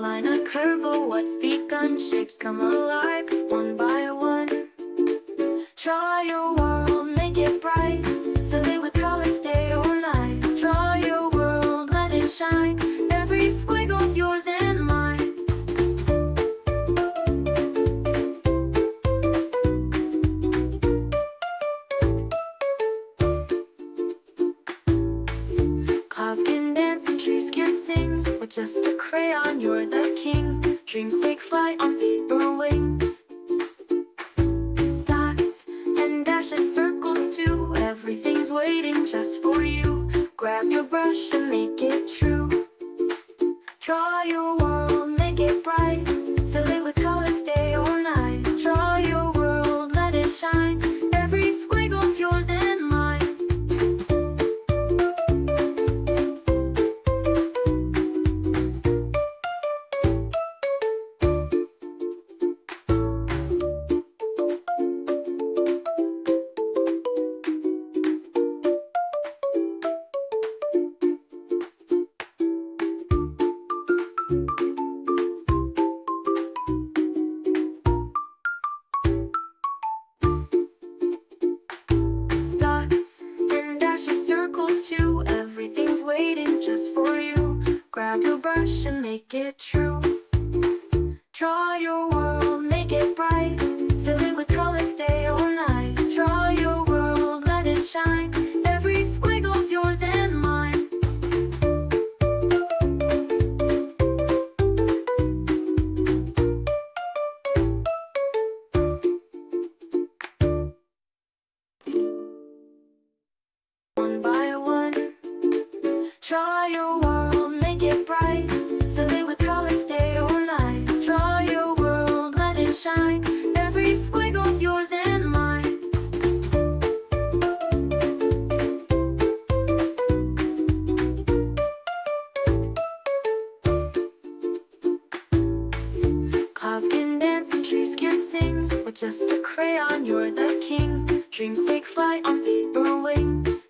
line, a curve, of what's begun. Shapes come alive, one by one. Draw your world, make it bright. Fill it with colors, day or night. Draw your world, let it shine. Every squiggle's yours and mine. Clouds can dance and trees can sing. With just a crayon, you're the king. Dreams take flight on paper wings. Dots and dashes, circles too. Everything's waiting just for you. Grab your brush and make it true. Draw your world, make it bright. Fill it with colors, day or night. Draw your world, let it shine. Every squiggle's yours and mine. Dots and dashes, circles too. Everything's waiting just for you. Grab your brush and make it true. Draw your world, make it bright. Fill it with colors, day or night. Draw your world, let it shine. Every squiggle's yours and mine. One by one. Draw your world, make it bright. Fill it with colors, day or night. Draw your world, let it shine. Every squiggle's yours and mine. Clouds can dance and trees can sing. With just a crayon, you're the king. Dreams take flight on paper wings.